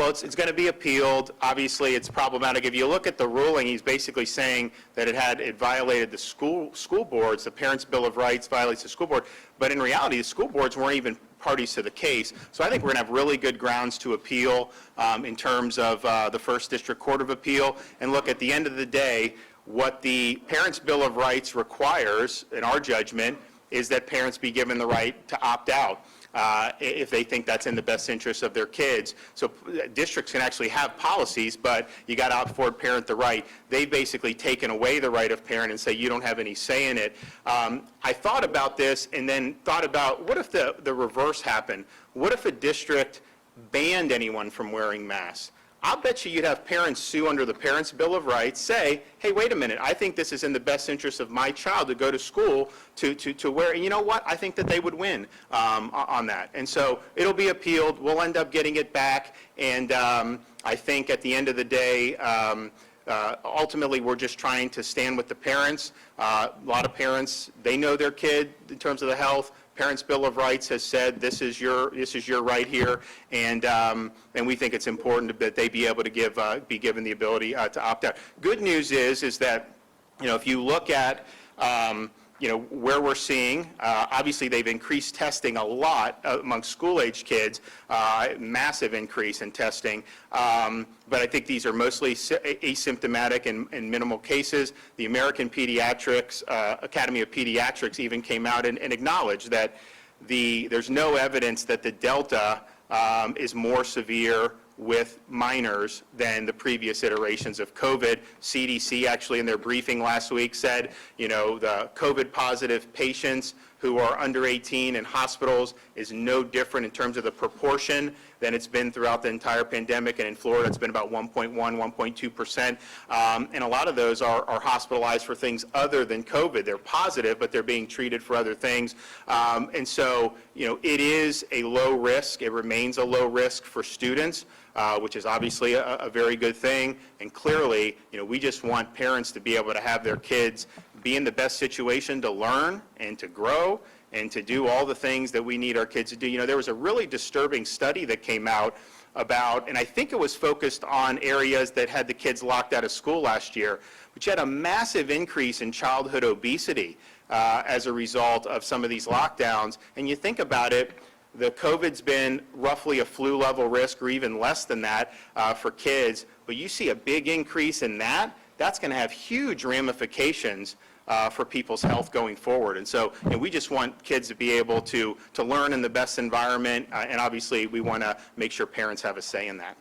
Well, it's going to be appealed. Obviously, it's problematic. If you look at the ruling, he's basically saying that it violated the school boards. The Parents' Bill of Rights violates the school board. But in reality, the school boards weren't even parties to the case. So I think we're going to have really good grounds to appeal in terms of the First District Court of Appeal. And look, at the end of the day, what the Parents' Bill of Rights requires, in our judgment, is that parents be given the right to opt out if they think that's in the best interest of their kids. So districts can actually have policies, but you got to afford parent the right. They've basically taken away the right of parent and say you don't have any say in it. I thought about this and then thought about, what if the reverse happened? What if a district banned anyone from wearing masks? I'll bet you'd have parents sue under the Parents' Bill of Rights, say, hey, wait a minute, I think this is in the best interest of my child to go to school to wear, and you know what? I think that they would win on that. And so it'll be appealed. We'll end up getting it back, and I think at the end of the day, ultimately, we're just trying to stand with the parents. A lot of parents, they know their kid in terms of the health. Parents' Bill of Rights has said this is your right here, and we think it's important that they be able to be given the ability to opt out. Good news is that, you know, if you look at you know, where we're seeing, obviously they've increased testing a lot among school-age kids, massive increase in testing, but I think these are mostly asymptomatic and minimal cases. The American Pediatrics, Academy of Pediatrics even came out and acknowledged that there's no evidence that the Delta is more severe with minors than the previous iterations of COVID. CDC actually in their briefing last week said, you know, the COVID positive patients who are under 18 in hospitals is no different in terms of the proportion than it's been throughout the entire pandemic. And in Florida, it's been about 1.1, 1.2%. And a lot of those are hospitalized for things other than COVID. They're positive, but they're being treated for other things. And so, you know, it is a low risk. It remains a low risk for students, which is obviously a very good thing. And clearly, you know, we just want parents to be able to have their kids be in the best situation to learn and to grow and to do all the things that we need our kids to do. You know, there was a really disturbing study that came out about, and I think it was focused on areas that had the kids locked out of school last year, which had a massive increase in childhood obesity as a result of some of these lockdowns. And you think about it, the COVID's been roughly a flu level risk or even less than that for kids, but you see a big increase in that, that's going to have huge ramifications for people's health going forward. And so, you know, we just want kids to be able to learn in the best environment, and obviously we want to make sure parents have a say in that.